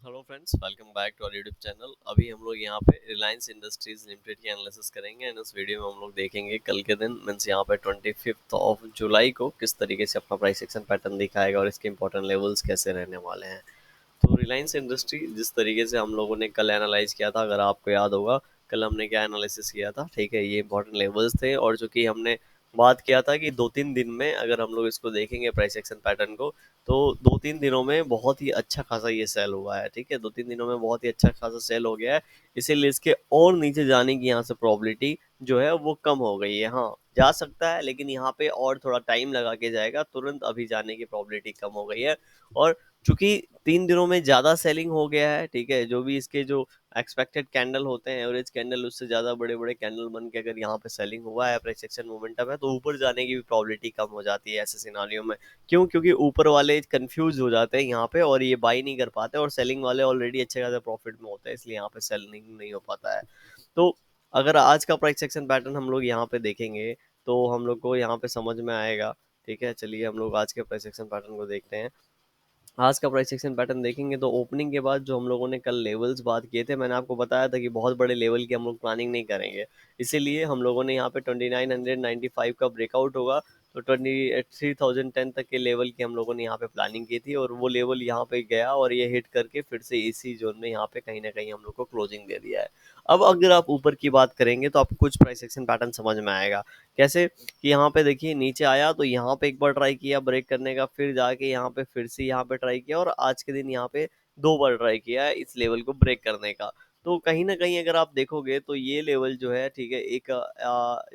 Hello friends, welcome back to our YouTube channel. अभी हम लोग यहाँ पे रिलायंस इंडस्ट्रीज लिमिटेड की एनालिसिस करेंगे एंड इस वीडियो में हम लोग देखेंगे कल के दिन मीन्स यहाँ पे 25 ऑफ जुलाई को किस तरीके से अपना प्राइस एक्शन पैटर्न दिखाएगा और इसके इंपॉर्टेंट लेवल्स कैसे रहने वाले हैं। तो रिलायंस इंडस्ट्री जिस तरीके से हम लोगों ने कल एनालाइज किया था, अगर आपको याद होगा कल हमने क्या एनालिसिस किया था, ठीक है, ये इंपॉर्टेंट लेवल्स थे और जो कि हमने बात किया था कि 2-3 दिन में अगर हम लोग इसको देखेंगे प्राइस एक्शन पैटर्न को, तो 2-3 दिनों में बहुत ही अच्छा खासा ये सेल हुआ है। ठीक है, 2-3 दिनों में बहुत ही अच्छा खासा सेल हो गया है, इसीलिए इसके और नीचे जाने की यहाँ से प्रोबेबिलिटी जो है वो कम हो गई है। हाँ, जा सकता है लेकिन यहाँ पे और थोड़ा टाइम लगा के जाएगा, तुरंत अभी जाने की प्रोबेबिलिटी कम हो गई है। और चूंकि 3 दिनों में ज़्यादा सेलिंग हो गया है, ठीक है, जो भी इसके जो एक्सपेक्टेड कैंडल होते हैं, एवरेज कैंडल, उससे ज़्यादा बड़े बड़े कैंडल बन के अगर यहाँ पे सेलिंग हुआ है, प्राइस एक्शन मोमेंटम है, तो ऊपर जाने की भी प्रोबेबिलिटी कम हो जाती है ऐसे सिनारियों में। क्यों? क्योंकि ऊपर वाले कंफ्यूज हो जाते हैं यहाँ पे और ये बाई नहीं कर पाते, और सेलिंग वाले ऑलरेडी अच्छे खासे प्रॉफिट में होते हैं, इसलिए यहाँ पे सेलिंग नहीं हो पाता है। तो अगर आज का प्राइस एक्शन पैटर्न हम लोग यहाँ पे देखेंगे तो हम लोग को यहाँ पे समझ में आएगा। ठीक है, चलिए हम लोग आज के प्राइस एक्शन पैटर्न को देखते हैं। आज का प्राइस एक्शन पैटर्न देखेंगे तो ओपनिंग के बाद जो हम लोगों ने कल लेवल्स बात किए थे, मैंने आपको बताया था कि बहुत बड़े लेवल की हम लोग प्लानिंग नहीं करेंगे, इसीलिए हम लोगों ने यहाँ पे 2995 का ब्रेकआउट होगा तो 23,010 तक के लेवल की हम लोगों ने यहाँ पे प्लानिंग की थी, और वो लेवल यहाँ पे गया और ये हिट करके फिर से इसी जोन में यहाँ पे कहीं ना कहीं हम लोग को क्लोजिंग दे दिया है। अब अगर आप ऊपर की बात करेंगे तो आपको कुछ प्राइस एक्शन पैटर्न समझ में आएगा। कैसे? कि यहाँ पे देखिए नीचे आया तो यहाँ पे एक बार ट्राई किया ब्रेक करने का, फिर जाके यहाँ पे फिर से यहाँ पे ट्राई किया, और आज के दिन यहाँ पे 2 बार ट्राई किया है इस लेवल को ब्रेक करने का। तो कहीं ना कहीं अगर आप देखोगे तो ये लेवल जो है, ठीक है, एक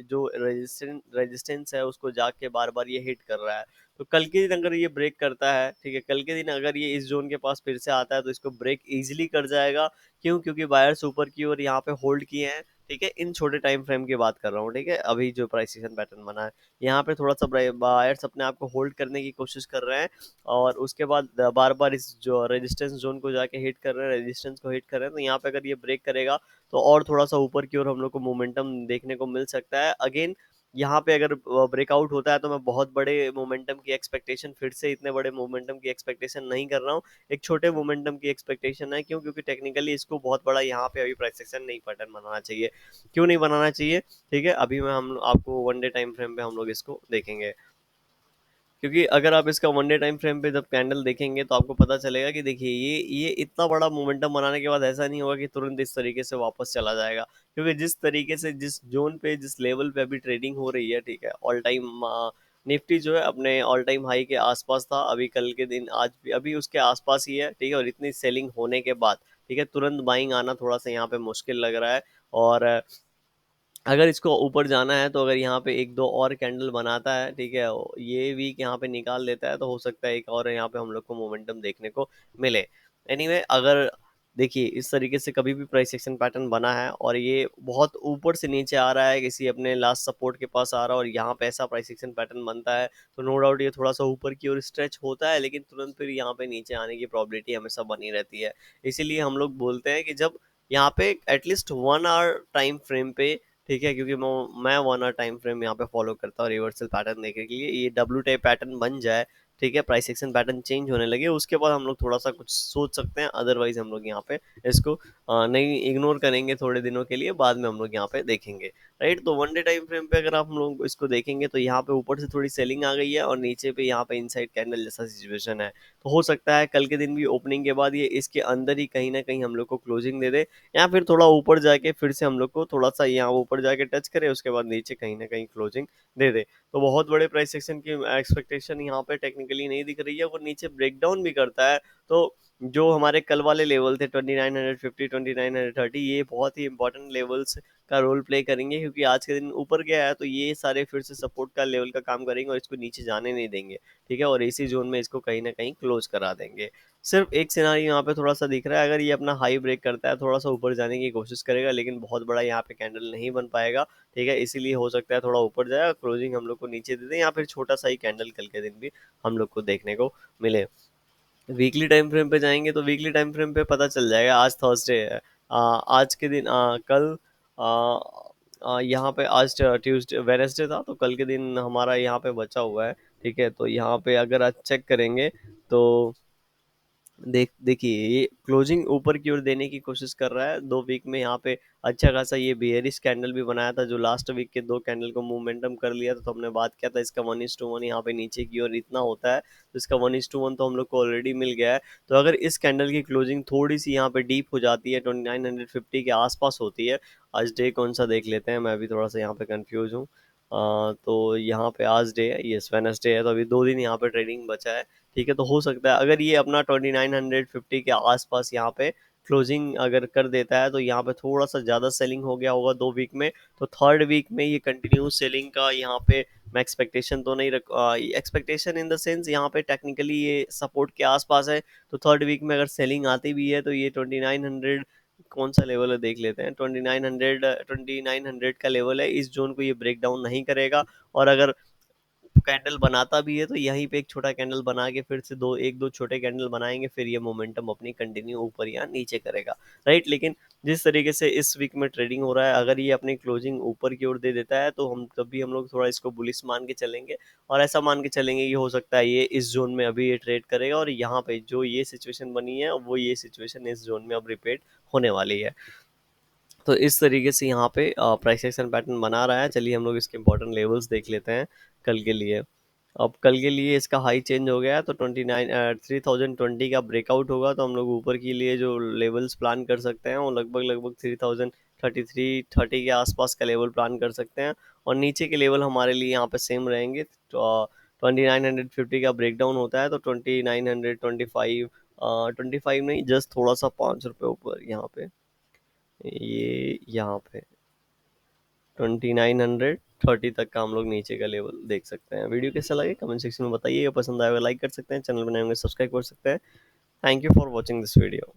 जो रेजिस्टेंस है उसको जाके बार बार ये हिट कर रहा है। तो कल के दिन अगर ये ब्रेक करता है, ठीक है, कल के दिन अगर ये इस जोन के पास फिर से आता है तो इसको ब्रेक इजीली कर जाएगा। क्यों? क्योंकि बायर्स ऊपर की ओर यहाँ पे होल्ड किए हैं। ठीक है, इन छोटे टाइम फ्रेम की बात कर रहा हूँ। ठीक है, अभी जो प्राइस एक्शन पैटर्न बना है, यहाँ पे थोड़ा सा बायर्स अपने आप को होल्ड करने की कोशिश कर रहे हैं, और उसके बाद बार बार इस जो रेजिस्टेंस जोन को जाके हिट कर रहे हैं, रेजिस्टेंस को हिट कर रहे हैं, तो यहाँ पे अगर ये ब्रेक करेगा तो और थोड़ा सा ऊपर की ओर हम लोग को मोमेंटम देखने को मिल सकता है। अगेन यहाँ पे अगर ब्रेकआउट होता है तो मैं बहुत बड़े मोमेंटम की एक्सपेक्टेशन, फिर से इतने बड़े मोमेंटम की एक्सपेक्टेशन नहीं कर रहा हूँ, एक छोटे मोमेंटम की एक्सपेक्टेशन है। क्यों? क्योंकि टेक्निकली इसको बहुत बड़ा यहाँ पे अभी प्राइस सेक्शन नहीं पैटर्न बनाना चाहिए। क्यों नहीं बनाना चाहिए? ठीक है, अभी मैं हम आपको वन डे टाइम फ्रेम पे हम लोग इसको देखेंगे। क्योंकि अगर आप इसका वन डे टाइम फ्रेम पे जब कैंडल देखेंगे तो आपको पता चलेगा कि देखिए ये इतना बड़ा मोमेंटम बनाने के बाद ऐसा नहीं होगा कि तुरंत इस तरीके से वापस चला जाएगा। क्योंकि जिस तरीके से जिस जोन पे जिस लेवल पे अभी ट्रेडिंग हो रही है, ठीक है, ऑल टाइम निफ्टी जो है अपने ऑल टाइम हाई के आसपास था, अभी कल के दिन आज भी अभी उसके आसपास ही है। ठीक है, और इतनी सेलिंग होने के बाद, ठीक है, तुरंत बाइंग आना थोड़ा सा यहाँ पे मुश्किल लग रहा है। और अगर इसको ऊपर जाना है तो अगर यहाँ पे एक दो और कैंडल बनाता है, ठीक है, ये वीक यहाँ पे निकाल लेता है तो हो सकता है एक और यहाँ पे हम लोग को मोमेंटम देखने को मिले। एनीवे अगर देखिए इस तरीके से कभी भी प्राइस एक्शन पैटर्न बना है और ये बहुत ऊपर से नीचे आ रहा है, किसी अपने लास्ट सपोर्ट के पास आ रहा है और यहाँ पे ऐसा प्राइस एक्शन पैटर्न बनता है, तो नो डाउट ये थोड़ा सा ऊपर की ओर स्ट्रेच होता है, लेकिन तुरंत फिर यहाँ पे नीचे आने की प्रोबेबिलिटी हमेशा बनी रहती है। इसीलिए हम लोग बोलते हैं कि जब यहाँ पे एटलीस्ट 1 आवर टाइम फ्रेम पे, ठीक है, क्योंकि मैं 1 आवर टाइम फ्रेम यहाँ पे फॉलो करता हूँ रिवर्सल पैटर्न देखने के लिए, ये डब्ल्यू टाइप पैटर्न बन जाए, ठीक है, प्राइस एक्शन पैटर्न चेंज होने लगे, उसके बाद हम लोग थोड़ा सा कुछ सोच सकते हैं। अदरवाइज हम लोग यहाँ पे इसको नहीं, इग्नोर करेंगे थोड़े दिनों के लिए, बाद में हम लोग यहाँ पे देखेंगे। राइट, तो वन डे टाइम फ्रेम पे अगर आप हम लोग इसको देखेंगे तो यहाँ पे ऊपर से थोड़ी सेलिंग आ गई है और नीचे पे यहाँ पे इनसाइड कैंडल जैसा सिचुएशन है। तो हो सकता है कल के दिन भी ओपनिंग के बाद ये इसके अंदर ही कहीं ना कहीं हम लोग को क्लोजिंग दे दे, या फिर थोड़ा ऊपर जाके फिर से हम लोग को थोड़ा सा यहाँ ऊपर जाके टच करे, उसके बाद नीचे कहीं ना कहीं क्लोजिंग दे दे। तो बहुत बड़े प्राइस सेक्शन की एक्सपेक्टेशन यहाँ पे टेक्निकली नहीं दिख रही है, वो नीचे ब्रेकडाउन भी करता है तो जो हमारे कल वाले लेवल थे 2950 2930, ये बहुत ही इंपॉर्टेंट लेवल्स का रोल प्ले करेंगे, क्योंकि आज के दिन ऊपर गया है तो ये सारे फिर से सपोर्ट का लेवल का काम करेंगे और इसको नीचे जाने नहीं देंगे। ठीक है, और इसी जोन में इसको कहीं ना कहीं क्लोज करा देंगे। सिर्फ एक सिनारी यहाँ पे थोड़ा सा दिख रहा है, अगर ये अपना हाई ब्रेक करता है थोड़ा सा ऊपर जाने की कोशिश करेगा, लेकिन बहुत बड़ा यहाँ पे कैंडल नहीं बन पाएगा। ठीक है, इसीलिए हो सकता है थोड़ा ऊपर जाए, क्लोजिंग हम लोग को नीचे दे दे, या फिर छोटा सा ही कैंडल कल के दिन भी हम लोग को देखने को मिले। वीकली टाइम फ्रेम पे जाएंगे तो वीकली टाइम फ्रेम पे पता चल जाएगा। आज थर्सडे है, आज के दिन कल यहाँ पे आज ट्यूसडे वेडनेसडे था, तो कल के दिन हमारा यहाँ पे बचा हुआ है। ठीक है, तो यहाँ पे अगर आज चेक करेंगे तो देखिए ये क्लोजिंग ऊपर की ओर देने की कोशिश कर रहा है 2 वीक में यहाँ पे। अच्छा खासा ये बेयरिश कैंडल भी बनाया था, जो लास्ट वीक के 2 कैंडल को मोमेंटम कर लिया था। तो हमने बात किया था इसका 1:1 यहाँ पे नीचे की ओर इतना होता है, तो इसका 1:1 तो हम लोग को ऑलरेडी मिल गया है। तो अगर इस कैंडल की क्लोजिंग थोड़ी सी यहाँ पे डीप हो जाती है, 2950 के आसपास होती है। आज डे कौन सा देख लेते हैं, मैं अभी थोड़ा सा यहाँ पे कंफ्यूज हूँ। तो यहाँ पे आज डे है, यस वेनसडे है, तो अभी 2 दिन यहाँ पे ट्रेडिंग बचा है। ठीक है, तो हो सकता है अगर ये अपना 2950 के आसपास यहाँ पे क्लोजिंग अगर कर देता है, तो यहाँ पे थोड़ा सा ज़्यादा सेलिंग हो गया होगा 2 वीक में। तो थर्ड वीक में ये कंटिन्यू सेलिंग का यहाँ पे मैं एक्सपेक्टेशन तो नहीं रख, एक्सपेक्टेशन इन द सेंस यहाँ पे टेक्निकली ये सपोर्ट के आसपास है। तो थर्ड वीक में अगर सेलिंग आती भी है, तो ये 2900 कौन सा लेवल है देख लेते हैं। 2900 का लेवल है, इस जोन को ये ब्रेक डाउन नहीं करेगा। और अगर कैंडल बनाता भी है, तो यहीं पे एक छोटा कैंडल बना के फिर से दो एक दो छोटे कैंडल बनाएंगे, फिर ये मोमेंटम अपनी कंटिन्यू ऊपर या नीचे करेगा। राइट, लेकिन जिस तरीके से इस वीक में ट्रेडिंग हो रहा है, अगर ये अपनी क्लोजिंग ऊपर की ओर दे देता है, तो हम तब भी हम लोग थोड़ा इसको बुलिश मान के चलेंगे। और ऐसा मान के चलेंगे कि हो सकता है ये इस जोन में अभी ये ट्रेड करेगा, और यहाँ पे जो ये सिचुएशन बनी है, वो ये सिचुएशन इस जोन में अब रिपीट होने वाली है। तो इस तरीके से यहाँ पे प्राइस एक्शन पैटर्न बना रहा है। चलिए हम लोग इसके इंपॉर्टेंट लेवल्स देख लेते हैं कल के लिए। अब कल के लिए इसका हाई चेंज हो गया है, तो 3020 का ब्रेकआउट होगा, तो हम लोग ऊपर के लिए जो लेवल्स प्लान कर सकते हैं, वो लगभग लगभग 3033 30 के आसपास का लेवल प्लान कर सकते हैं। और नीचे के लेवल हमारे लिए यहाँ पे सेम रहेंगे। तो 2950 का ब्रेकडाउन होता है, तो 2925, 25 नहीं, जस्ट थोड़ा सा 5 रुपये ऊपर यहाँ पे, ये यहाँ पे 2930 तक का हम लोग नीचे का लेवल देख सकते हैं। वीडियो कैसा लगे कमेंट सेक्शन में बताइए, पसंद आएगा लाइक कर सकते हैं, चैनल बनाए होंगे सब्सक्राइब कर सकते हैं। Thank you for watching this video.